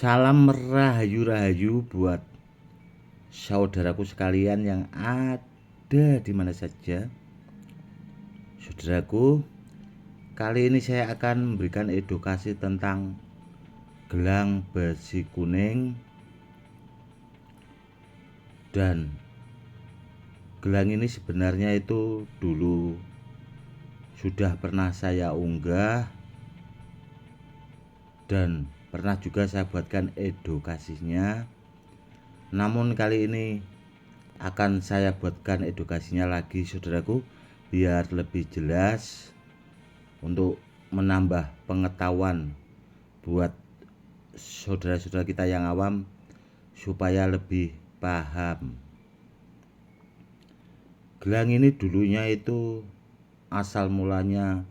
Salam rahayu-rahayu buat saudaraku sekalian yang ada di mana saja. Saudaraku, kali ini saya akan memberikan edukasi tentang gelang besi kuning. Dan gelang ini sebenarnya itu dulu sudah pernah saya unggah dan pernah juga saya buatkan edukasinya. Namun kali ini akan saya buatkan edukasinya lagi, saudaraku, biar lebih jelas untuk menambah pengetahuan buat saudara-saudara kita yang awam supaya lebih paham. Gelang ini dulunya itu asal mulanya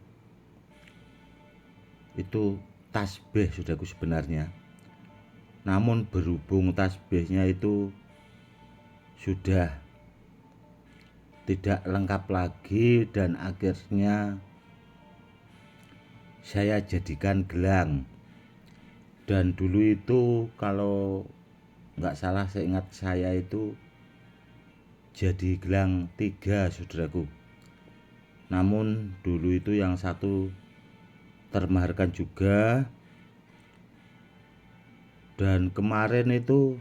itu tasbih, saudaraku, sebenarnya. Namun berhubung tasbihnya itu sudah tidak lengkap lagi dan akhirnya saya jadikan gelang. Dan dulu itu kalau nggak salah, seingat saya itu jadi gelang 3, saudaraku. Namun dulu itu yang satu termaharkan juga. Dan kemarin itu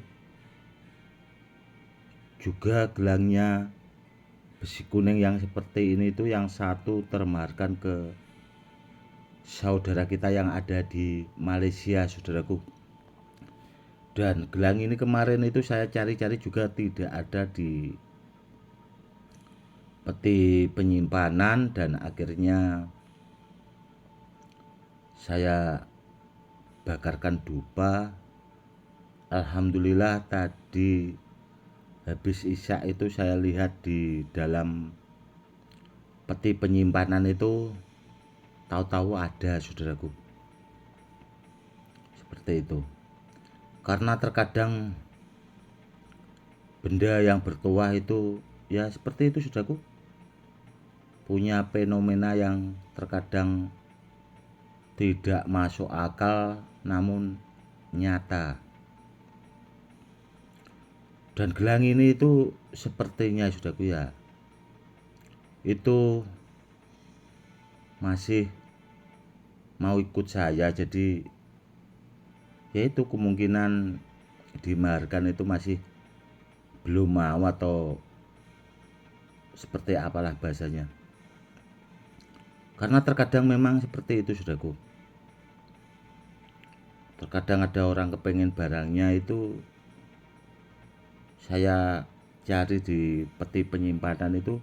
juga gelangnya besi kuning yang seperti ini itu yang satu termaharkan ke saudara kita yang ada di Malaysia, saudaraku. Dan gelang ini kemarin itu saya cari-cari juga tidak ada di peti penyimpanan, dan akhirnya saya bakarkan dupa. Alhamdulillah tadi habis isya itu saya lihat di dalam peti penyimpanan itu tahu-tahu ada, saudaraku. Seperti itu. Karena terkadang benda yang bertuah itu ya seperti itu, saudaraku, punya fenomena yang terkadang tidak masuk akal namun nyata. Dan gelang ini itu sepertinya, saudaraku, ya itu masih mau ikut saya. Jadi yaitu kemungkinan dimaharkan itu masih belum mau atau seperti apalah bahasanya. Karena terkadang memang seperti itu, saudaraku. Terkadang ada orang kepengen barangnya itu saya cari di peti penyimpanan itu,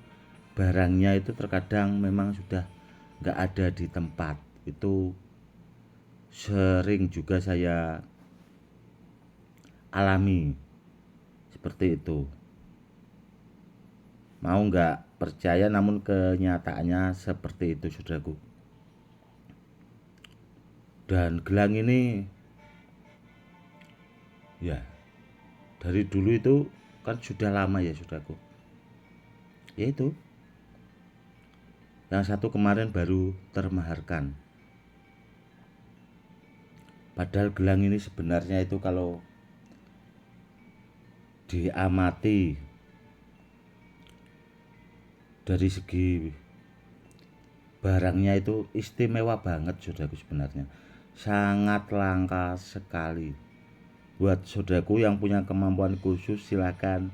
barangnya itu terkadang memang sudah nggak ada di tempat. Itu sering juga saya alami seperti itu. Mau nggak percaya, namun kenyataannya seperti itu, saudaraku. Dan gelang ini ya dari dulu itu kan sudah lama ya, saudaraku. Yaitu yang satu kemarin baru termaharkan. Padahal gelang ini sebenarnya itu kalau diamati dari segi barangnya itu istimewa banget, saudaraku, sebenarnya. Sangat langka sekali. Buat saudaraku yang punya kemampuan khusus, silakan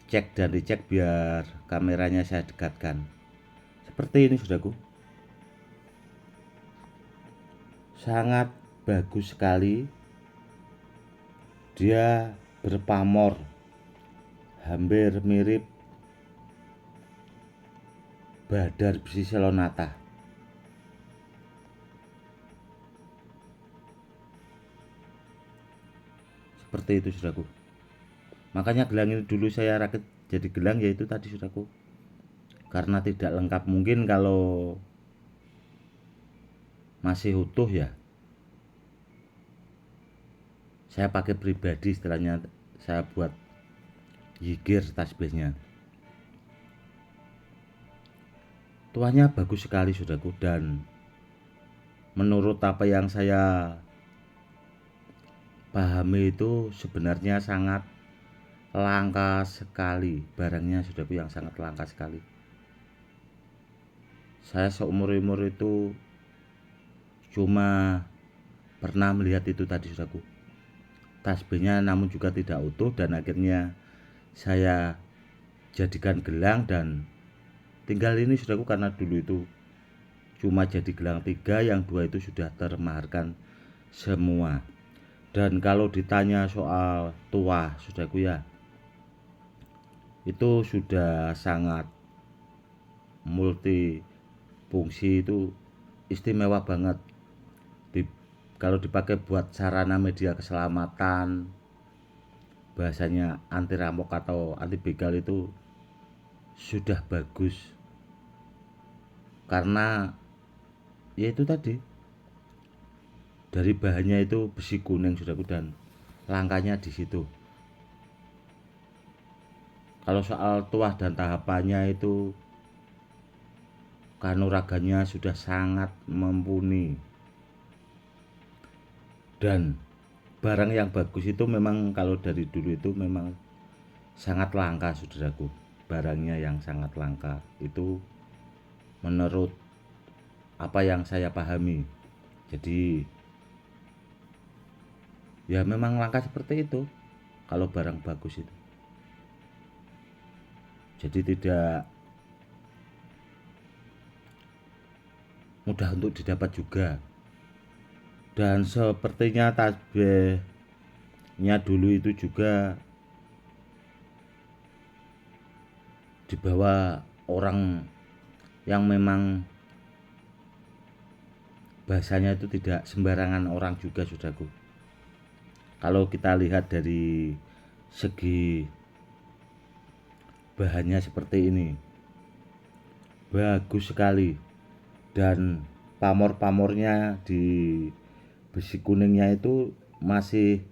cek dan dicek biar kameranya saya dekatkan. Seperti ini, saudaraku. Sangat bagus sekali. Dia berpamor hampir mirip Badar besi Selonata. Seperti itu, saudaraku. Makanya gelang ini dulu saya rakit jadi gelang, yaitu tadi, saudaraku, karena tidak lengkap. Mungkin kalau masih utuh ya saya pakai pribadi, istilahnya saya buat yigir tasbihnya. Tuahnya bagus sekali, saudaraku, dan menurut apa yang saya pahami itu sebenarnya sangat langka sekali. Barangnya saudaraku yang sangat langka sekali. Saya seumur-umur itu cuma pernah melihat itu tadi saudaraku, tasbihnya, namun juga tidak utuh, dan akhirnya saya jadikan gelang dan tinggal ini saudaraku, karena dulu itu cuma jadi gelang 3, yang 2 itu sudah termaharkan semua. Dan kalau ditanya soal tuah saudaraku ya, itu sudah sangat multi fungsi, itu istimewa banget. Kalau dipakai buat sarana media keselamatan, bahasanya anti rampok atau anti begal, itu sudah bagus. Karena ya itu tadi, dari bahannya itu besi kuning saudaraku, dan langkanya di situ. Kalau soal tuah dan tahapannya itu kanuragannya sudah sangat mumpuni. Dan barang yang bagus itu memang kalau dari dulu itu memang sangat langka saudaraku. Barangnya yang sangat langka itu menurut apa yang saya pahami. Jadi ya memang langka seperti itu kalau barang bagus itu. Jadi tidak mudah untuk didapat juga. Dan sepertinya tasbihnya dulu itu juga dibawa orang yang memang bahasanya itu tidak sembarangan orang juga saudaraku. Kalau kita lihat dari segi bahannya seperti ini, bagus sekali, dan pamor-pamornya di besi kuningnya itu masih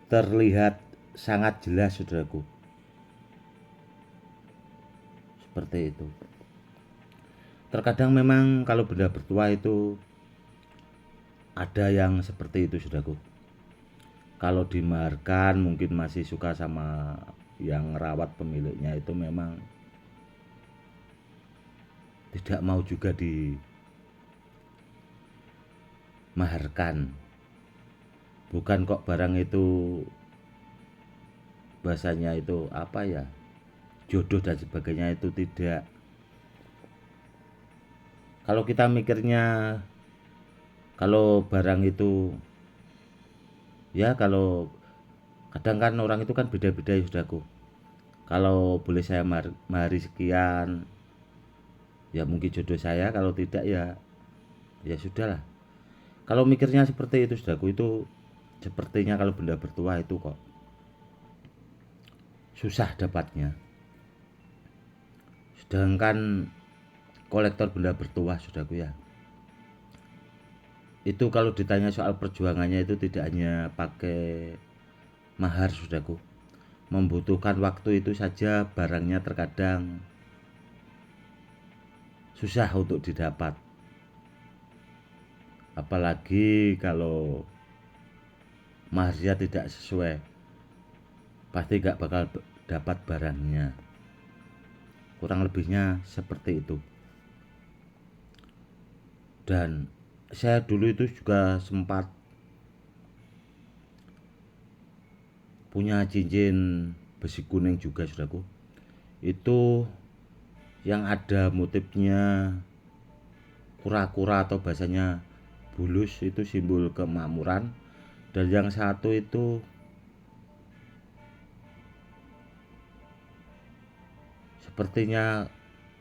terlihat sangat jelas saudaraku. Seperti itu. Terkadang memang kalau benda bertuah itu ada yang seperti itu saudaraku. Kalau dimaharkan mungkin masih suka sama yang rawat pemiliknya, itu memang tidak mau juga dimaharkan. Bukan kok barang itu bahasanya itu apa ya, jodoh dan sebagainya, itu tidak. Kalau kita mikirnya, kalau barang itu ya, kalau kadang kan orang itu kan beda-beda ya saudaraku. Kalau boleh saya mahari sekian, ya mungkin jodoh saya, kalau tidak ya ya sudahlah. Kalau mikirnya seperti itu saudaraku, itu sepertinya kalau benda bertuah itu kok susah dapatnya. Sedangkan kolektor benda bertuah saudaraku ya, itu kalau ditanya soal perjuangannya itu tidak hanya pakai mahar saudaraku, membutuhkan waktu itu saja. Barangnya terkadang susah untuk didapat, apalagi kalau maharnya tidak sesuai, pasti gak bakal dapat barangnya. Kurang lebihnya seperti itu. Dan saya dulu itu juga sempat punya cincin besi kuning juga saudaraku, itu yang ada motifnya kura-kura atau bahasanya bulus, itu simbol kemakmuran. Dan yang satu itu sepertinya,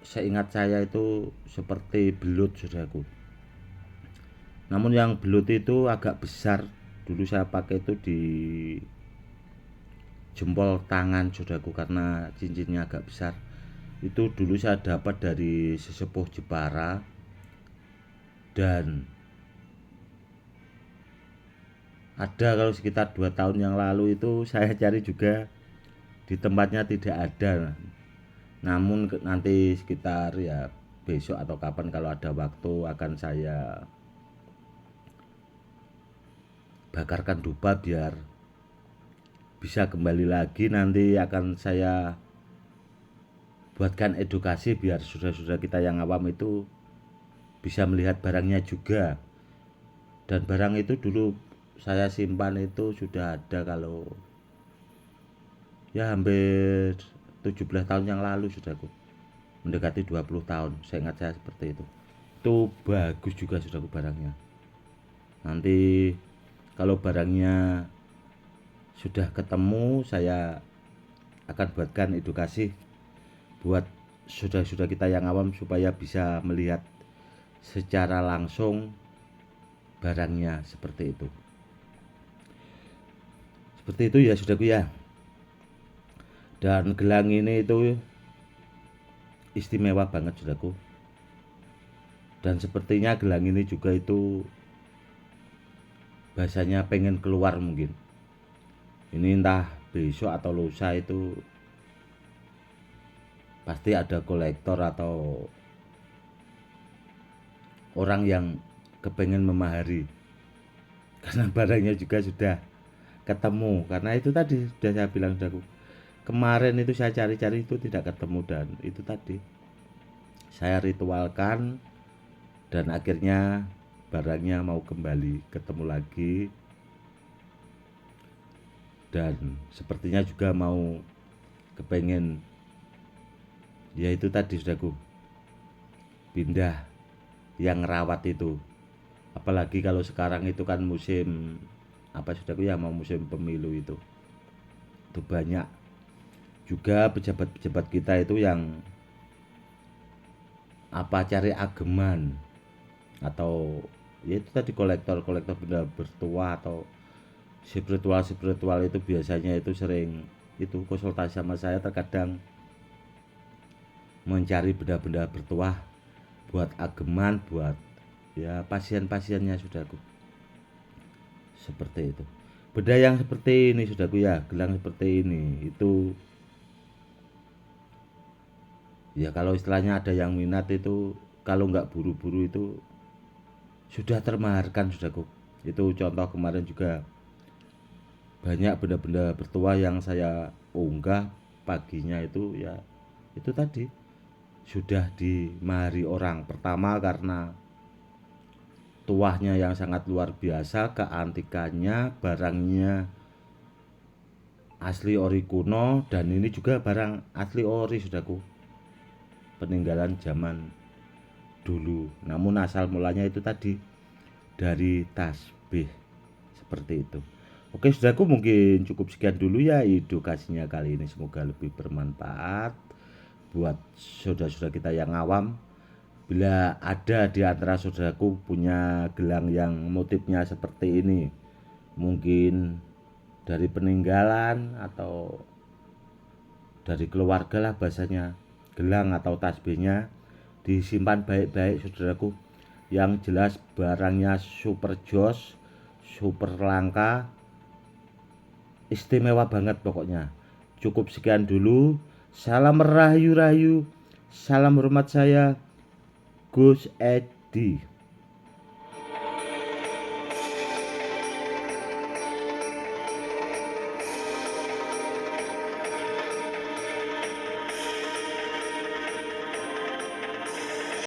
seingat saya itu seperti belut saudaraku. Namun yang belut itu agak besar. Dulu saya pakai itu di jempol tangan saudaraku, karena cincinnya agak besar. Itu dulu saya dapat dari sesepuh Jepara, dan ada kalau sekitar 2 tahun yang lalu itu saya cari juga di tempatnya tidak ada. Namun nanti sekitar ya besok atau kapan kalau ada waktu akan saya bakarkan dupa biar bisa kembali lagi. Nanti akan saya buatkan edukasi biar saudara-saudara kita yang awam itu bisa melihat barangnya juga. Dan barang itu dulu saya simpan itu sudah ada kalau ya hampir 17 tahun yang lalu, saudaraku, mendekati 20 tahun, saya ingat saya seperti itu bagus juga, saudaraku, barangnya. Nanti kalau barangnya sudah ketemu, saya akan buatkan edukasi buat saudara-saudara kita yang awam supaya bisa melihat secara langsung barangnya seperti itu. Seperti itu ya, saudaraku ya. Dan gelang ini itu istimewa banget, saudaraku. Dan sepertinya gelang ini juga itu bahasanya pengen keluar mungkin. Ini entah besok atau lusa itu pasti ada kolektor atau orang yang kepengen memahari, karena barangnya juga sudah ketemu. Karena itu tadi sudah saya bilang, saudaraku, kemarin itu saya cari-cari itu tidak ketemu, dan itu tadi saya ritualkan dan akhirnya barangnya mau kembali ketemu lagi. Dan sepertinya juga mau kepengen, ya itu tadi, saudaraku, pindah yang rawat itu. Apalagi kalau sekarang itu kan musim apa, saudaraku ya, mau musim pemilu itu banyak juga pejabat-pejabat kita itu yang apa, cari ageman atau ya itu tadi kolektor-kolektor benda bertuah atau spiritual itu biasanya itu sering itu konsultasi sama saya, terkadang mencari benda-benda bertuah buat ageman, buat ya pasien-pasiennya, saudaraku. Seperti itu. Benda yang seperti ini, saudaraku ya, gelang seperti ini itu ya kalau istilahnya ada yang minat itu, kalau nggak buru-buru itu sudah termaharkan, saudaraku. Itu contoh kemarin juga banyak benda-benda bertuah yang saya unggah paginya itu, ya itu tadi sudah dimahari orang. Pertama karena tuahnya yang sangat luar biasa, keantikannya, barangnya asli ori kuno, dan ini juga barang asli ori, saudaraku, peninggalan zaman dulu. Namun asal mulanya itu tadi dari tasbih seperti itu. Oke, saudaraku, mungkin cukup sekian dulu ya edukasinya kali ini. Semoga lebih bermanfaat buat saudara-saudara kita yang awam. Bila ada di antara saudaraku punya gelang yang motifnya seperti ini, mungkin dari peninggalan atau dari keluarga lah bahasanya, gelang atau tasbihnya disimpan baik-baik, saudaraku. Yang jelas barangnya super jos, super langka, istimewa banget pokoknya. Cukup sekian dulu. Salam rahayu-rahayu, salam hormat saya, Gus Edi.